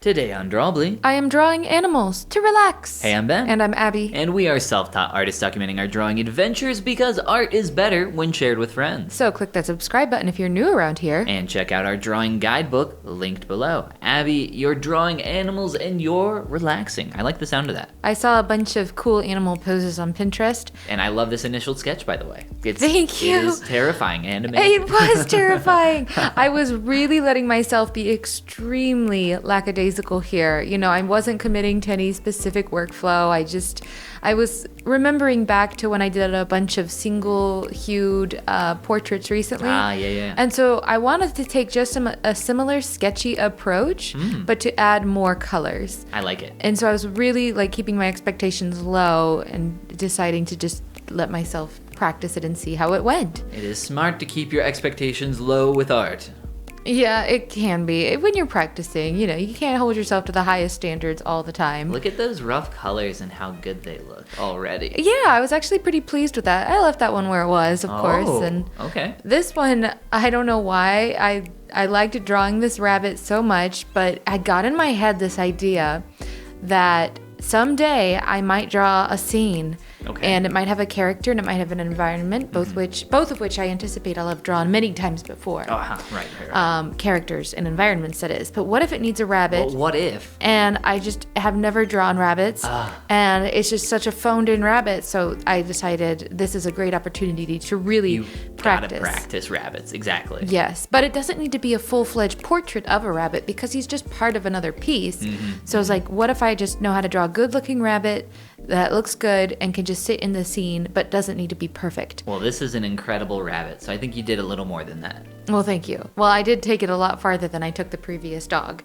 Today on Drawbli, I am drawing animals to relax. Hey, I'm Ben. And I'm Abby. And we are self-taught artists documenting our drawing adventures because art is better when shared with friends. So click that subscribe button if you're new around here. And check out our drawing guidebook linked below. Abby, you're drawing animals and you're relaxing. I like the sound of that. I saw a bunch of cool animal poses on Pinterest. And I love this initial sketch, by the way. Thank you. It is terrifying and amazing. It was terrifying. I was really letting myself be extremely lackadaisical here. You know, I wasn't committing to any specific workflow. I was remembering back to when I did a bunch of single-hued portraits recently. Yeah. And so I wanted to take just a similar sketchy approach, but to add more colors. I like it. And so I was really like keeping my expectations low and deciding to just let myself practice it and see how it went. It is smart to keep your expectations low with art. Yeah, it can be. When you're practicing, you know, you can't hold yourself to the highest standards all the time. Look at those rough colors and how good they look already. Yeah, I was actually pretty pleased with that. I left that one where it was, of course. And okay. This one, I don't know why. I liked drawing this rabbit so much, but I got in my head this idea that someday I might draw a scene. Okay. And it might have a character and it might have an environment, both of which I anticipate I'll have drawn many times before. Right. Characters and environments, that is. But what if it needs a rabbit? Well, what if? And I just have never drawn rabbits, and it's just such a phoned-in rabbit. So I decided this is a great opportunity to really practice. Gotta practice rabbits, exactly. Yes, but it doesn't need to be a full-fledged portrait of a rabbit because he's just part of another piece. So I was like, what if I just know how to draw a good-looking rabbit that looks good and can just sit in the scene but doesn't need to be perfect? Well, this is an incredible rabbit, so I think you did a little more than that. Well, thank you. Well, I did take it a lot farther than I took the previous dog,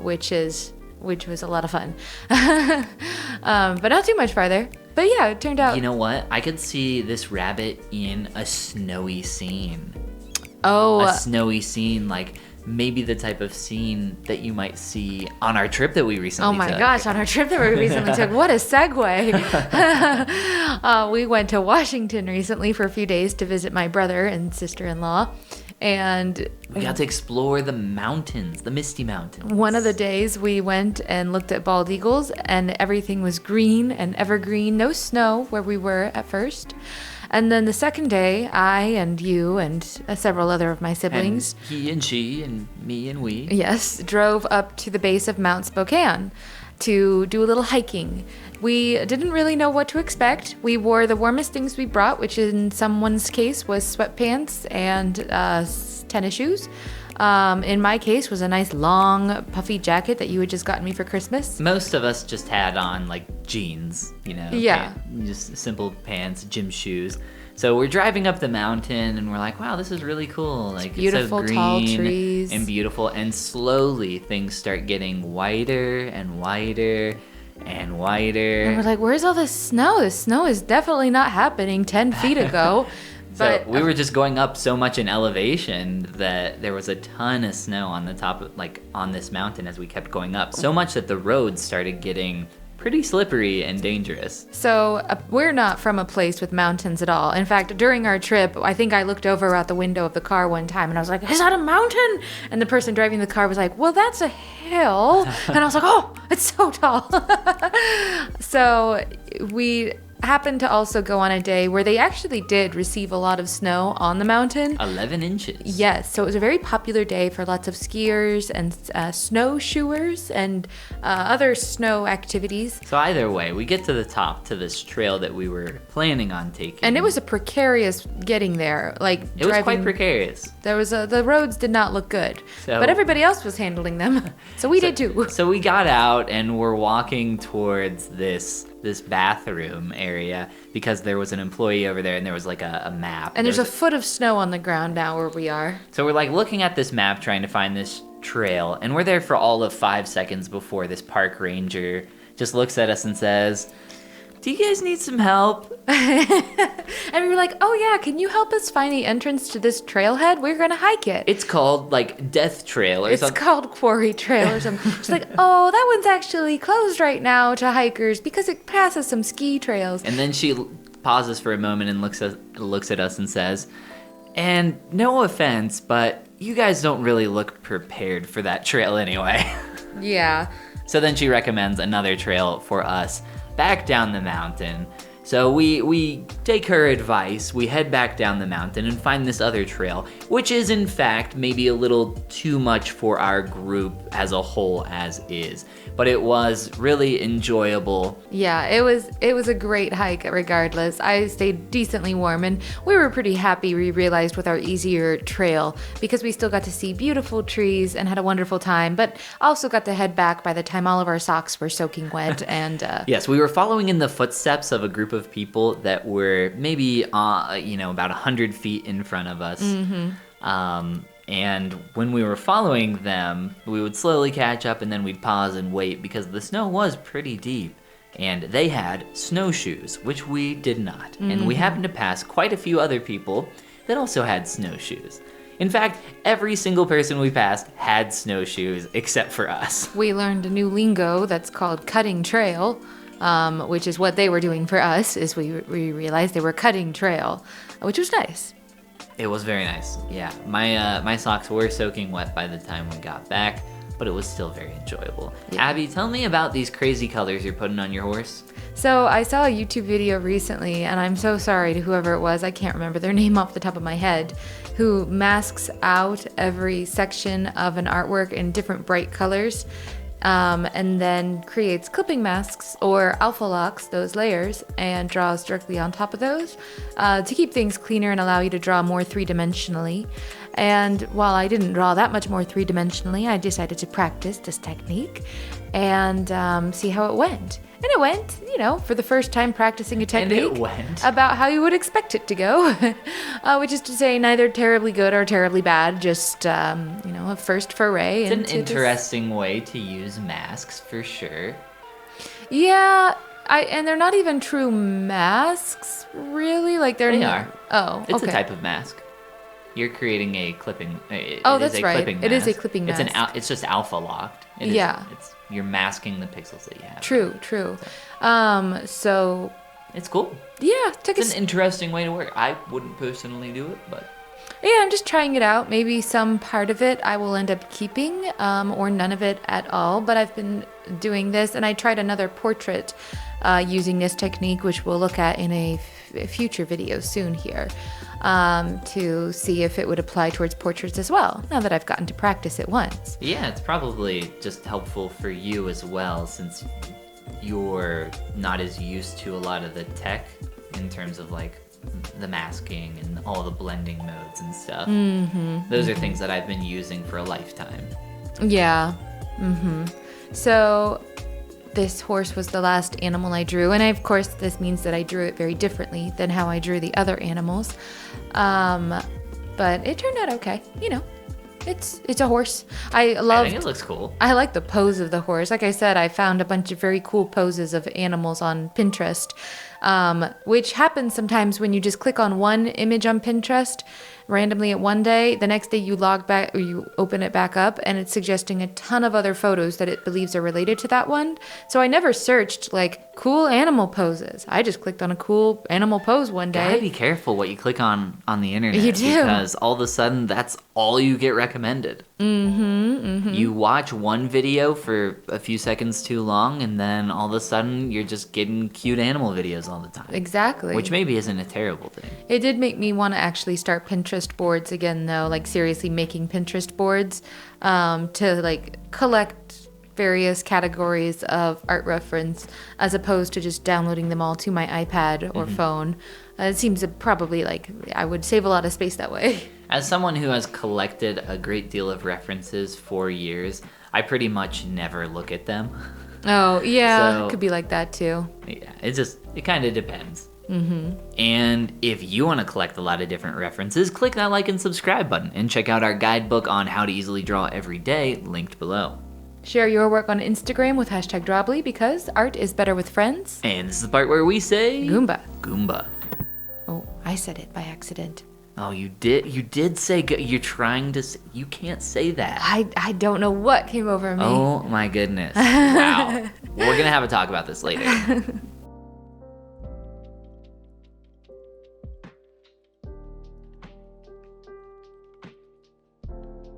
which was a lot of fun. But not too much farther. But yeah, it turned out. You know what? I could see this rabbit in a snowy scene. Oh. A snowy scene, like maybe the type of scene that you might see on our trip that we recently took. Oh my gosh, on our trip that we recently took. What a segue. We went to Washington recently for a few days to visit my brother and sister-in-law. And we got to explore the mountains, the Misty Mountains. One of the days we went and looked at bald eagles and everything was green and evergreen, no snow where we were at first. And then the second day, I and you and several other of my siblings. And he and she and me and we. Yes, drove up to the base of Mount Spokane to do a little hiking. We didn't really know what to expect. We wore the warmest things we brought, which in someone's case was sweatpants and tennis shoes. In my case was a nice long puffy jacket that you had just gotten me for Christmas. Most of us just had on like jeans, you know. Yeah. Just simple pants, gym shoes. So we're driving up the mountain and we're like, wow, this is really cool. Like, beautiful, it's so green tall trees. And beautiful. And slowly things start getting whiter and whiter and whiter. And we're like, where's all this snow? The snow is definitely not happening 10 feet ago. So we were just going up so much in elevation that there was a ton of snow on the top of, like, on this mountain as we kept going up. So much that the roads started getting pretty slippery and dangerous. So we're not from a place with mountains at all. In fact, during our trip, I think I looked over out the window of the car one time and I was like, is that a mountain? And the person driving the car was like, well, that's a hill. And I was like, oh, it's so tall. So we happened to also go on a day where they actually did receive a lot of snow on the mountain. 11 inches. Yes, so it was a very popular day for lots of skiers and snowshoers and other snow activities. So either way, we get to the top to this trail that we were planning on taking. And it was a precarious getting there. Like it was quite precarious. There was the roads did not look good, so, but everybody else was handling them, so we did too. So we got out and we're walking towards this bathroom area because there was an employee over there and there was like a map. And there's a foot of snow on the ground now where we are. So we're like looking at this map trying to find this trail, and we're there for all of 5 seconds before this park ranger just looks at us and says, do you guys need some help? And we were like, oh yeah, can you help us find the entrance to this trailhead? We're gonna hike it. It's called like Death Trail or something. It's called Quarry Trail or something. She's like, oh, that one's actually closed right now to hikers because it passes some ski trails. And then she pauses for a moment and looks at us and says, and no offense, but you guys don't really look prepared for that trail anyway. Yeah. So then she recommends another trail for us back down the mountain. So we take her advice, we head back down the mountain and find this other trail, which is in fact maybe a little too much for our group as a whole as is. But it was really enjoyable. Yeah, it was a great hike regardless. I stayed decently warm and we were pretty happy, we realized, with our easier trail because we still got to see beautiful trees and had a wonderful time, but also got to head back by the time all of our socks were soaking wet. And yes, we were following in the footsteps of a group of people that were maybe about 100 feet in front of us. And when we were following them, we would slowly catch up and then we'd pause and wait because the snow was pretty deep. And they had snowshoes, which we did not. And we happened to pass quite a few other people that also had snowshoes. In fact, every single person we passed had snowshoes except for us. we learned a new lingo that's called cutting trail, which is what they were doing for us, is we realized they were cutting trail, which was nice. It was very nice. Yeah, my socks were soaking wet by the time we got back, but it was still very enjoyable. Yeah. Abby, tell me about these crazy colors you're putting on your horse. So I saw a YouTube video recently, and I'm so sorry to whoever it was, I can't remember their name off the top of my head, who masks out every section of an artwork in different bright colors. And then creates clipping masks or alpha locks, those layers, and draws directly on top of those to keep things cleaner and allow you to draw more three-dimensionally. And while I didn't draw that much more three-dimensionally, I decided to practice this technique and see how it went. And it went, for the first time practicing a technique. And it went. About how you would expect it to go, which is to say neither terribly good or terribly bad, just, a first foray. It's an interesting way to use masks, for sure. Yeah, and they're not even true masks, really. Like They are. Oh, It's okay. a type of mask. You're creating a clipping. That's right. Clipping It is a mask. clipping mask. It's just alpha locked. You're masking the pixels that you have. True. So It's cool. yeah, It's an interesting way to work. I wouldn't personally do it, but yeah, I'm just trying it out. Maybe some part of it I will end up keeping, or none of it at all. But I've been doing this, and I tried another portrait using this technique, which we'll look at in a future video soon here, to see if it would apply towards portraits as well, now that I've gotten to practice it once. yeah, it's probably just helpful for you as well, since you're not as used to a lot of the tech in terms of like the masking and all the blending modes and stuff. Those are things that I've been using for a lifetime. Yeah. So this horse was the last animal I drew, and of course this means that I drew it very differently than how I drew the other animals. But it turned out okay. It's a horse. I think it looks cool. I like the pose of the horse. Like I said, I found a bunch of very cool poses of animals on Pinterest, which happens sometimes when you just click on one image on Pinterest randomly at one day. The next day you log back or you open it back up and it's suggesting a ton of other photos that it believes are related to that one. So I never searched like cool animal poses. I just clicked on a cool animal pose one day. Gotta be careful what you click on the internet. You do. Because all of a sudden that's all you get recommended. You watch one video for a few seconds too long and then all of a sudden you're just getting cute animal videos all the time. Exactly. Which maybe isn't a terrible thing. It did make me want to actually start Pinterest boards again, though, like seriously making Pinterest boards to like collect various categories of art reference as opposed to just downloading them all to my iPad or phone. It seems to probably like I would save a lot of space that way. As someone who has collected a great deal of references for years, I pretty much never look at them. Oh, yeah, So- it could be like that too. Yeah, it kind of depends. And if you want to collect a lot of different references, click that like and subscribe button and check out our guidebook on how to easily draw every day, linked below. Share your work on Instagram with #Drawbli because art is better with friends. And this is the part where we say... Goomba. Goomba. Oh, I said it by accident. Oh, you did say... You're trying to... You can't say that. I don't know what came over me. Oh my goodness. Wow. We're going to have a talk about this later.